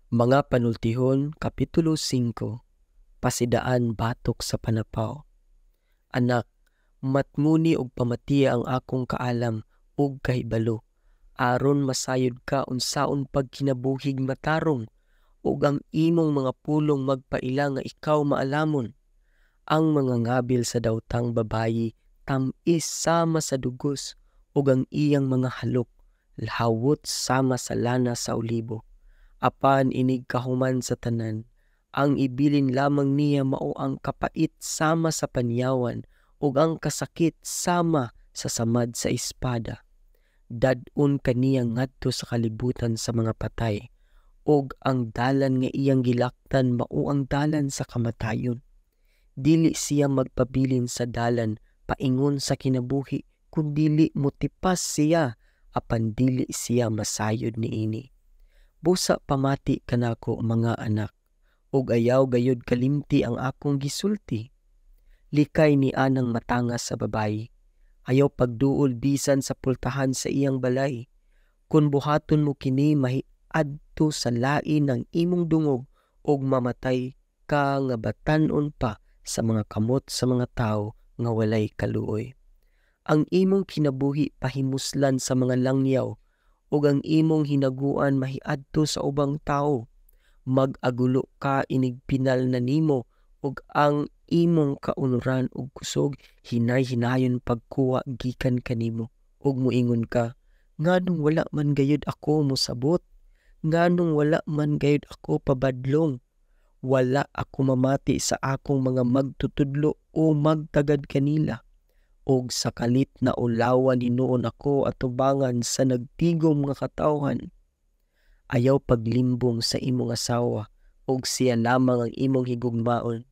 Mga Panultihon, Kapitulo 5, Pasidaan batok sa panapaw. Anak, matnguni og pamatiya ang akong kaalam ug kahibalo, aron masayod ka unsaon pagkinabuhig matarong, ug ang imong mga pulong magpaila nga ikaw maalamon. Ang mga ngabil sa dawtang babayi tamis sama sa dugos, ug ang iyang mga halok lahawot sama sa lana sa olibo. Apan inig kahuman sa tanan, ang ibilin lamang niya mao ang kapait sama sa panyawan, ug ang kasakit sama sa samad sa espada. Dad-on kaniya ngadto sa kalibutan sa mga patay, ug ang dalan nga iyang gilaktan mao ang dalan sa kamatayon. Dili siya magpabilin sa dalan paingon sa kinabuhi, kundili motipas siya apan dili siya masayod niini. Busa pamati kanako mga anak, ug ayaw gayud kalimti ang akong gisulti. Likay ni anang matanga sa babayi, ayaw pagduol bisan sa pultahan sa iyang balay. Kung buhaton mo kini mahiadto sa lain ng imong dungog, ug mamatay ka nga batan-on pa sa mga kamot sa mga tawo nga walay kaluoy. Ang imong kinabuhi pahimuslan sa mga langyaw, ug ang imong hinaguan mahiadto sa ubang tawo. Mag-agulo ka inig pinal na nimo, ug ang imong kaunuran ug kusog hinay-hinayon pagkuha gikan kanimo. Ug muingon ka, nganong wala man gayud ako mosabot, nganong wala man gayud ako pabadlong. Wala ako mamati sa akong mga magtutudlo o magtagad kanila. Og sa kalit na ulawan hinuon ako atubangan sa nagtigom nga katawhan. Ayaw paglimbong sa imong asawa, og siya lamang ang imong higugmaon.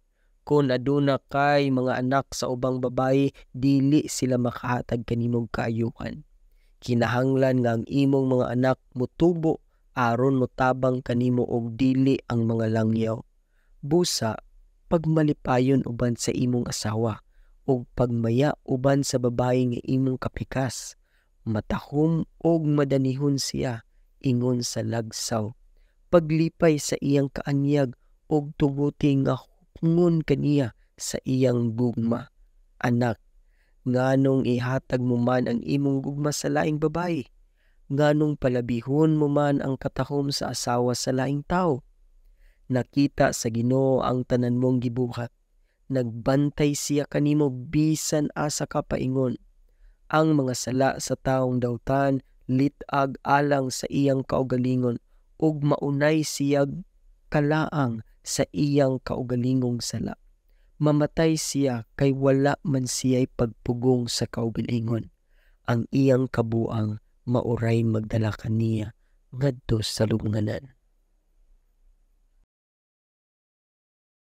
Kung aduna kay mga anak sa ubang babayi, dili sila makahatag kanimong kaayuhan. Kinahanglan nga ang imong mga anak mutubo aron motabang kanimo og dili ang mga langyaw. Busa, pagmalipayon uban sa imong asawa, ug pagmaya uban sa babae nga imong kapikas. Matahom og madanihon siya ingon sa lagsaw. Paglipay sa iyang kaanyag og tuguti nga hungon kaniya sa iyang gugma. Anak, nganong ihatag mo man ang imong gugma sa laing babae? Nganong palabihon mo man ang katahom sa asawa sa laing tawo? Nakita sa Ginoo ang tanan mong gibuhat. Nagbantay siya kanimo bisan asa ka paingon. Ang mga sala sa taong dawtan litag alang sa iyang kaugalingon, ug maunay siya kalaang sa iyang kaugalingong sala. Mamatay siya kay wala man siya'y pagpugong sa kaugalingon. Ang iyang kabuang mauray magdala kaniya ngadto sa lubnganan.